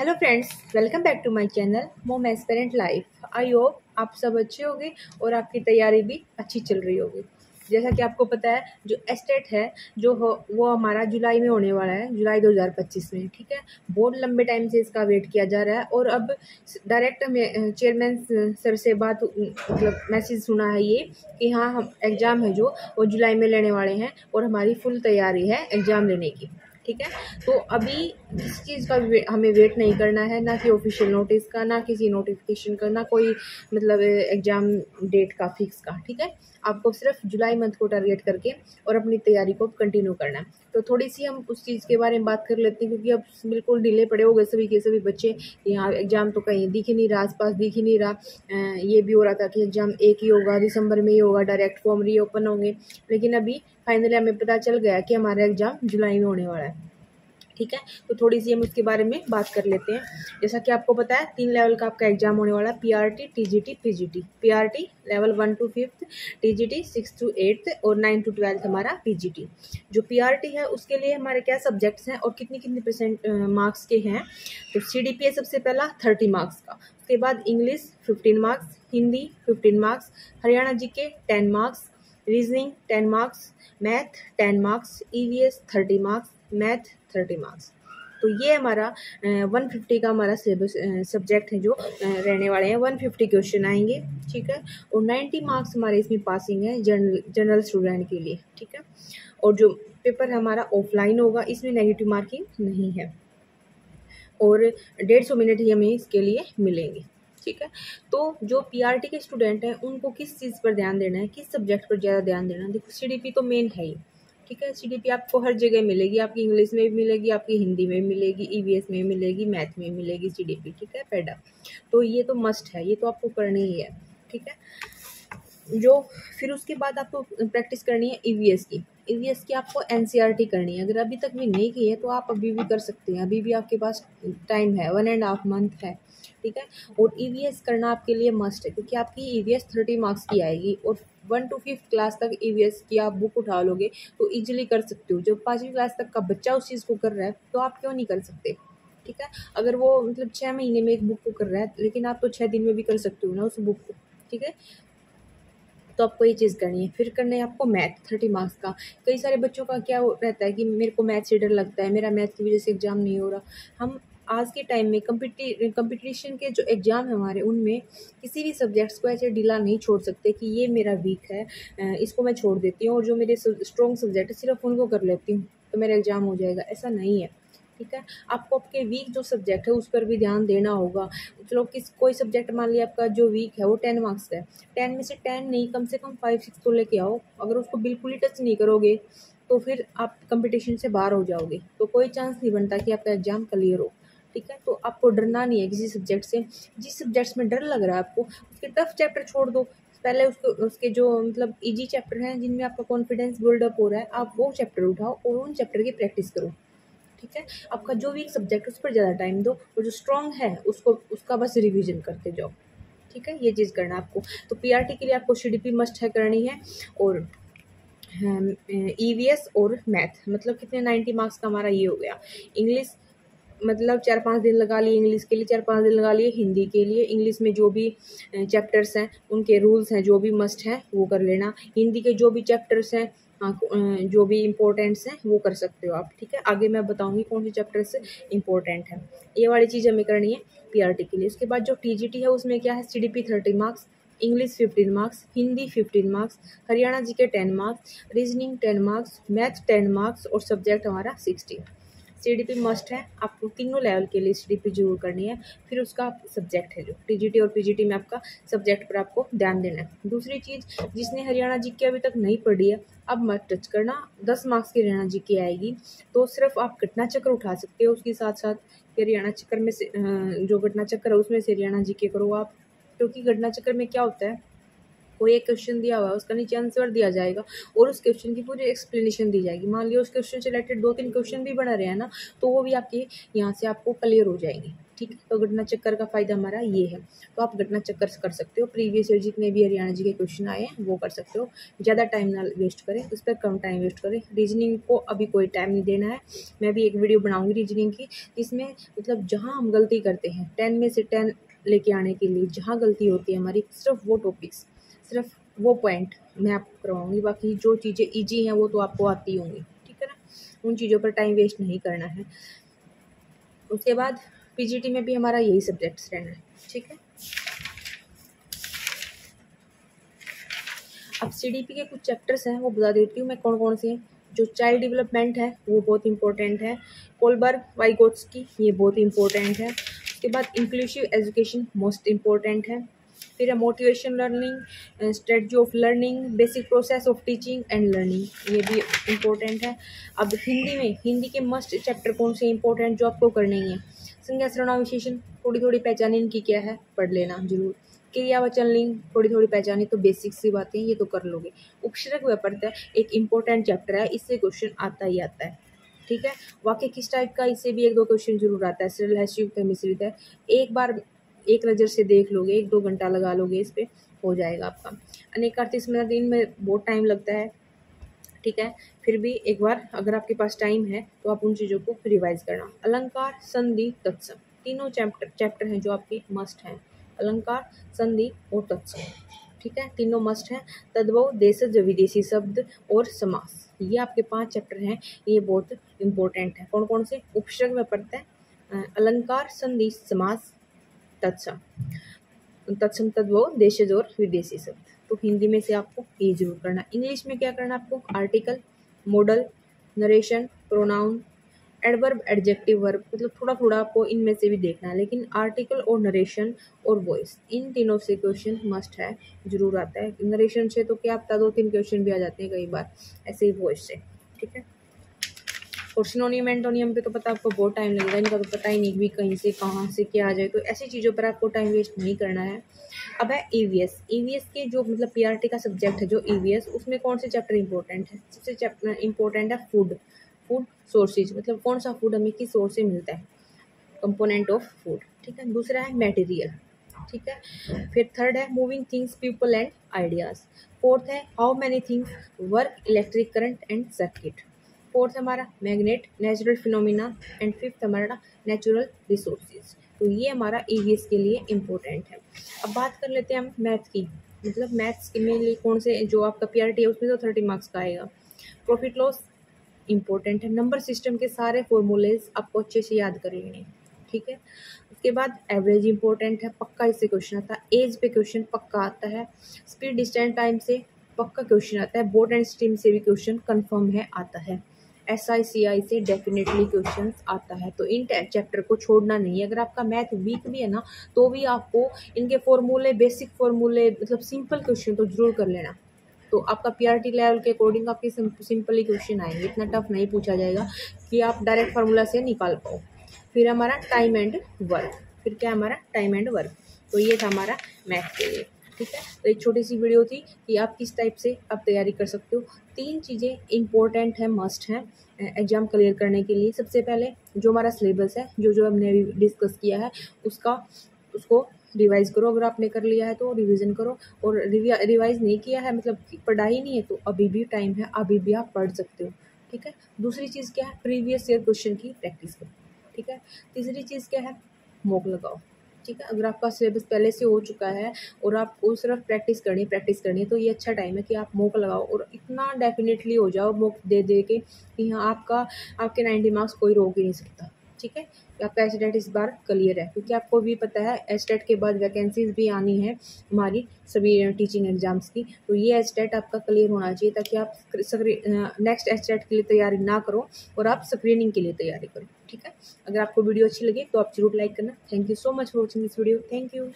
Hello friends, welcome back to my channel mom aspirant life. I hope आप सब अच्छे होंगे और आपकी तैयारी भी अच्छी चल रही होगी। जैसा कि आपको पता है, जो एस्टेट है वो हमारा जुलाई में होने वाला है, जुलाई 2025 में। ठीक है, बहुत लंबे टाइम से इसका वेट किया जा रहा है और अब डायरेक्ट हमें चेयरमैन सर से बात मतलब मैसेज सुना है ये कि हाँ, हम एग्ज़ाम है जो वो जुलाई में लेने वाले हैं और हमारी फुल तैयारी है एग्ज़ाम लेने की। ठीक है, तो अभी किसी चीज़ का हमें वेट नहीं करना है, ना कि ऑफिशियल नोटिस का, ना किसी नोटिफिकेशन का, ना कोई मतलब एग्ज़ाम डेट का फिक्स का। ठीक है, आपको सिर्फ जुलाई मंथ को टारगेट करके और अपनी तैयारी को कंटिन्यू करना है। तो थोड़ी सी हम उस चीज़ के बारे में बात कर लेते हैं, क्योंकि अब बिल्कुल डिले पड़े हो गए सभी के सभी बच्चे। यहाँ एग्ज़ाम तो कहीं दिख ही नहीं रहा, आसपास दिख ही नहीं रहा। ये भी हो रहा था कि एग्ज़ाम एक ही होगा, दिसंबर में ही होगा, डायरेक्ट फॉर्म रीओपन होंगे, लेकिन अभी फाइनली हमें पता चल गया कि हमारा एग्ज़ाम जुलाई में होने वाला है। ठीक है, तो थोड़ी सी हम उसके बारे में बात कर लेते हैं। जैसा कि आपको पता है, 3 लेवल का आपका एग्जाम होने वाला है, PRT, TGT, PGT. PRT level 1 to 5, TGT 6 to 8 और 9 to 12 हमारा पीजीटी। जो पीआरटी है उसके लिए हमारे क्या सब्जेक्ट्स हैं और कितनी कितनी परसेंट मार्क्स के हैं। तो सीडीपी है सबसे पहला 30 मार्क्स का, उसके बाद English 15 marks, Hindi 15 marks, Haryana GK 10 marks, reasoning 10 marks, math 10 marks, EVS 30 marks, math 30 marks. तो ये हमारा 150 का हमारा सिलेबस सब्जेक्ट है जो रहने वाले हैं। 150 क्वेश्चन आएंगे। ठीक है, और 90 मार्क्स हमारे इसमें पासिंग है जनरल स्टूडेंट के लिए। ठीक है, और जो पेपर हमारा ऑफलाइन होगा, इसमें नेगेटिव मार्किंग नहीं है और 150 मिनट ही हमें इसके लिए मिलेंगे। ठीक है, तो जो पीआरटी के स्टूडेंट हैं उनको किस चीज़ पर ध्यान देना है, किस सब्जेक्ट पर ज़्यादा ध्यान देना है। देखो, सीडीपी तो मेन है ही। ठीक है, सीडीपी आपको हर जगह मिलेगी, आपकी इंग्लिश में भी मिलेगी, आपकी हिंदी में मिलेगी, ईवीएस में मिलेगी, मैथ में मिलेगी सीडीपी। ठीक है, पेडा, तो ये तो मस्ट है, ये तो आपको करनी ही है। ठीक है, जो फिर उसके बाद आपको प्रैक्टिस करनी है ईवीएस की। ईवीएस की आपको एनसीईआरटी करनी है। अगर अभी तक भी नहीं की है तो आप अभी भी कर सकते हैं, अभी भी आपके पास टाइम है, 1.5 मंथ है। ठीक है, और ईवीएस करना आपके लिए मस्ट है, क्योंकि आपकी ईवीएस 30 मार्क्स की आएगी और 1 to 5 क्लास तक ईवीएस की आप बुक उठा लोगे तो ईजिली कर सकते हो। जब 5वीं क्लास तक का बच्चा उस चीज़ को कर रहा है तो आप क्यों नहीं कर सकते। ठीक है, अगर वो मतलब 6 महीने में एक बुक को कर रहा है, लेकिन आप तो 6 दिन में भी कर सकते हो ना उस बुक को। ठीक है, तो आपको ये चीज़ करनी है। फिर करना है आपको मैथ 30 मार्क्स का। कई सारे बच्चों का क्या रहता है कि मेरे को मैथ से डर लगता है, मेरा मैथ की वजह से एग्ज़ाम नहीं हो रहा। हम आज के टाइम में कंपटीशन के जो एग्ज़ाम है हमारे, उनमें किसी भी सब्जेक्ट्स को ऐसे ढीला नहीं छोड़ सकते कि ये मेरा वीक है, इसको मैं छोड़ देती हूँ, और जो मेरे स्ट्रॉन्ग सब्जेक्ट है सिर्फ उनको कर लेती हूँ तो मेरा एग्ज़ाम हो जाएगा। ऐसा नहीं है। ठीक है, आपको आपके वीक जो सब्जेक्ट है उस पर भी ध्यान देना होगा। चलो, कोई सब्जेक्ट मान लिया आपका जो वीक है वो 10 मार्क्स का है, 10 में से 10 नहीं, कम से कम 5-6 तो लेके आओ। अगर उसको बिल्कुल ही टच नहीं करोगे तो फिर आप कंपटीशन से बाहर हो जाओगे, तो कोई चांस नहीं बनता कि आपका एग्जाम क्लियर हो। ठीक है, तो आपको डरना नहीं है किसी सब्जेक्ट से। जिस सब्जेक्ट्स में डर लग रहा है आपको, उसके टफ चैप्टर छोड़ दो। पहले उसके जो मतलब इजी चैप्टर हैं जिनमें आपका कॉन्फिडेंस बिल्डअप हो रहा है, आप वो चैप्टर उठाओ और उन चैप्टर की प्रैक्टिस करो। ठीक है, आपका जो वीक सब्जेक्ट है उस पर ज़्यादा टाइम दो, और जो स्ट्रॉन्ग है उसका बस रिवीजन करते जाओ। ठीक है, ये चीज़ करना आपको। तो पीआरटी के लिए आपको सीडीपी मस्ट है करनी है, और ईवीएस और मैथ मतलब कितने 90 मार्क्स का हमारा ये हो गया। इंग्लिश मतलब 4-5 दिन लगा लिए इंग्लिश के लिए, 4-5 दिन लगा लिए हिंदी के लिए। इंग्लिश में जो भी चैप्टर्स हैं उनके रूल्स हैं जो भी मस्ट हैं वो कर लेना। हिंदी के जो भी चैप्टर्स हैं, जो भी इम्पोर्टेंट्स हैं वो कर सकते हो आप। ठीक है, आगे मैं बताऊंगी कौन से चैप्टर्स इम्पोर्टेंट हैं। ये वाली चीज़ हमें करनी है पीआरटी के लिए। उसके बाद जो टीजीटी है उसमें क्या है, CDP 30 marks, English 15 marks, Hindi 15 marks, Haryana G K 10 marks, reasoning 10 marks, math 10 marks और सब्जेक्ट हमारा 60। सीडीपी मस्ट है, आपको तीनों लेवल के लिए सीडीपी जरूर करनी है। फिर उसका सब्जेक्ट है जो टीजीटी और पीजीटी में आपका सब्जेक्ट पर आपको ध्यान देना है। दूसरी चीज़, जिसने हरियाणा जीके अभी तक नहीं पढ़ी है, अब मत टच करना। 10 मार्क्स की हरियाणा जीके आएगी, तो सिर्फ आप घटना चक्र उठा सकते हो। उसके साथ साथ हरियाणा चक्र में से जो घटना चक्र है उसमें से हरियाणा जीके करो आप, क्योंकि घटना चक्र में क्या होता है, कोई एक क्वेश्चन दिया हुआ है, उसका नीचे आंसर दिया जाएगा और उस क्वेश्चन की पूरी एक्सप्लेनेशन दी जाएगी। मान लिया उस क्वेश्चन से रिलेटेड 2-3 क्वेश्चन भी बना रहे हैं ना, तो वो भी आपके यहाँ से आपको क्लियर हो जाएंगे। ठीक है। तो घटना चक्कर का फ़ायदा हमारा ये है, तो आप घटना चक्कर से कर सकते हो। प्रीवियस ईयर जितने भी हरियाणा जी के क्वेश्चन आए हैं वो कर सकते हो। ज़्यादा टाइम ना वेस्ट करें, उस पर कम टाइम वेस्ट करें। रीजनिंग को अभी कोई टाइम नहीं देना है। मैं भी एक वीडियो बनाऊंगी रीजनिंग की, जिसमें मतलब जहाँ हम गलती करते हैं 10 में से 10 लेके आने के लिए, जहाँ गलती होती है हमारी, सिर्फ वो टॉपिक्स, सिर्फ वो पॉइंट मैं आपको करवाऊंगी। बाकी जो चीज़ें ईजी हैं वो तो आपको आती होंगी, ठीक है ना। उन चीज़ों पर टाइम वेस्ट नहीं करना है। उसके बाद पीजीटी में भी हमारा यही सब्जेक्ट्स रहना है, ठीक है। अब सीडीपी के कुछ चैप्टर्स हैं वो बता देती हूँ मैं कौन कौन से हैं। जो चाइल्ड डेवलपमेंट है वो बहुत इंपॉर्टेंट है। कोलबर्ग वाइगोत्स्की ये बहुत इंपॉर्टेंट है। उसके बाद इंक्लूसिव एजुकेशन मोस्ट इम्पोर्टेंट है। फिर है motivation learning, strategy of learning, basic process of teaching and learning, ये भी इम्पोर्टेंट है। अब हिंदी में, हिंदी के मस्ट चैप्टर कौन से इंपॉर्टेंट जो आपको करने ही है। संज्ञा सर्वनाम विशेषण थोड़ी थोड़ी पहचान इनकी क्या है, पढ़ लेना जरूर। क्रियावचन लिंग थोड़ी थोड़ी पहचानी तो बेसिक सी बातें ये तो कर लोगे। उपसर्ग व्यापृत एक इम्पोर्टेंट चैप्टर है, इससे क्वेश्चन आता ही आता है, ठीक है। वाक्य किस टाइप का, इससे भी 1-2 क्वेश्चन जरूर आता है। सरल है, संयुक्त है, मिश्रित है, एक बार एक नज़र से देख लोगे, 1-2 घंटा लगा लोगे, इस पर हो जाएगा आपका। अनेकार्थी स्मृति इनमें बहुत टाइम लगता है, ठीक है। फिर भी एक बार अगर आपके पास टाइम है तो आप उन चीज़ों को रिवाइज करना। अलंकार, संधि, तत्सम, तीनों चैप्टर हैं जो आपके मस्ट हैं। अलंकार, संधि और तत्सम, ठीक है, तीनों मस्ट हैं। तद्भव, देशज, विदेशी शब्द और समास, ये आपके 5 चैप्टर हैं, ये बहुत इंपॉर्टेंट है। कौन कौन से? उपसर्ग में पढ़ते हैं अलंकार, संधि, समास, तत्सम, तद्भव, देशज और विदेशी शब्द। तो हिंदी में से आपको ये जरूर करना। इंग्लिश में क्या करना आपको? Article, model, narration, pronoun, adverb, adjective, verb, मतलब थोड़ा थोड़ा आपको इनमें से भी देखना है। लेकिन आर्टिकल और नरेशन और वॉइस, इन तीनों से क्वेश्चन मस्ट है, जरूर आता है। नरेशन से तो क्या आता है, 2-3 क्वेश्चन भी आ जाते हैं कई बार, ऐसे ही वॉइस से, ठीक है। और सिनोनियम एंटोनियम पे तो पता आपको बहुत टाइम लगेगा, इनका तो पता ही नहीं भी कहीं से कहाँ से क्या आ जाए, तो ऐसी चीज़ों पर आपको टाइम वेस्ट नहीं करना है। अब है ईवीएस। ईवीएस के जो मतलब पीआरटी का सब्जेक्ट है जो ईवीएस, उसमें कौन से चैप्टर इंपॉर्टेंट है? सबसे चैप्टर इंपॉर्टेंट है फूड, फूड सोर्सेज, मतलब कौन सा फूड हमें किस सोर्स से मिलता है, कंपोनेंट ऑफ फूड, ठीक है। दूसरा है मटेरियल, ठीक है। फिर थर्ड है moving things, people and ideas. Fourth है how many things work, electric current and circuit. Fourth हमारा magnet, natural phenomena and fifth हमारा नेचुरल रिसोर्सेज। तो ये हमारा ईवीएस के लिए इम्पोर्टेंट है। अब बात कर लेते हैं हम मैथ की, मतलब मैथ्स के लिए कौन से, जो आपका पीआरटी है उसमें तो 30 मार्क्स का आएगा। प्रॉफिट लॉस इम्पोर्टेंट है। नंबर सिस्टम के सारे फॉर्मूलेज आपको अच्छे से याद कर लेने, ठीक है। उसके बाद एवरेज इंपॉर्टेंट है, पक्का इससे क्वेश्चन आता है। एज पे क्वेश्चन पक्का आता है। स्पीड, डिस्टेंस, टाइम से पक्का क्वेश्चन आता है। बोर्ड एंड स्ट्रीम से भी क्वेश्चन कंफर्म है, आता है। SICI से डेफिनेटली क्वेश्चन आता है। तो इन चैप्टर को छोड़ना नहीं है। अगर आपका मैथ वीक भी है ना, तो भी आपको इनके फॉर्मूले, बेसिक फॉर्मूले, मतलब सिंपल क्वेश्चन तो जरूर कर लेना। तो आपका पीआरटी लेवल के अकॉर्डिंग आपके सिंपली क्वेश्चन आएंगे, इतना टफ नहीं पूछा जाएगा कि आप डायरेक्ट फार्मूला से निकाल पाओ। फिर हमारा टाइम एंड वर्क, फिर क्या हमारा टाइम एंड वर्क। तो ये था हमारा मैथ के लिए, ठीक है। तो एक छोटी सी वीडियो थी कि आप किस टाइप से आप तैयारी कर सकते हो। 3 चीज़ें इंपॉर्टेंट है, मस्ट हैं एग्जाम क्लियर करने के लिए। सबसे पहले जो हमारा सिलेबस है, जो हमने डिस्कस किया है, उसको रिवाइज़ करो। अगर आपने कर लिया है तो रिवीजन करो, और रिवाइज़ नहीं किया है, मतलब पढ़ाई नहीं है, तो अभी भी टाइम है, अभी भी आप पढ़ सकते हो, ठीक है। दूसरी चीज़ क्या है? प्रीवियस ईयर क्वेश्चन की प्रैक्टिस करो, ठीक है। तीसरी चीज़ क्या है? मॉक लगाओ, ठीक है। अगर आपका सिलेबस पहले से हो चुका है और आपको सिर्फ प्रैक्टिस करनी है, तो ये अच्छा टाइम है कि आप मॉक लगाओ, और इतना डेफिनेटली हो जाओ मॉक दे दे के कि हाँ आपके 90 मार्क्स कोई रोक ही नहीं सकता, ठीक है। आपका एस्टेट इस बार क्लियर है, क्योंकि आपको भी पता है एस्टेट के बाद वैकेंसीज भी आनी है हमारी सभी टीचिंग एग्जाम्स की। तो ये एस्टेट आपका क्लियर होना चाहिए, ताकि आप नेक्स्ट एस्टेट के लिए तैयारी ना करो और आप स्क्रीनिंग के लिए तैयारी करो, ठीक है। अगर आपको वीडियो अच्छी लगे तो आप जरूर लाइक करना। Thank you so much for watching this video. Thank you.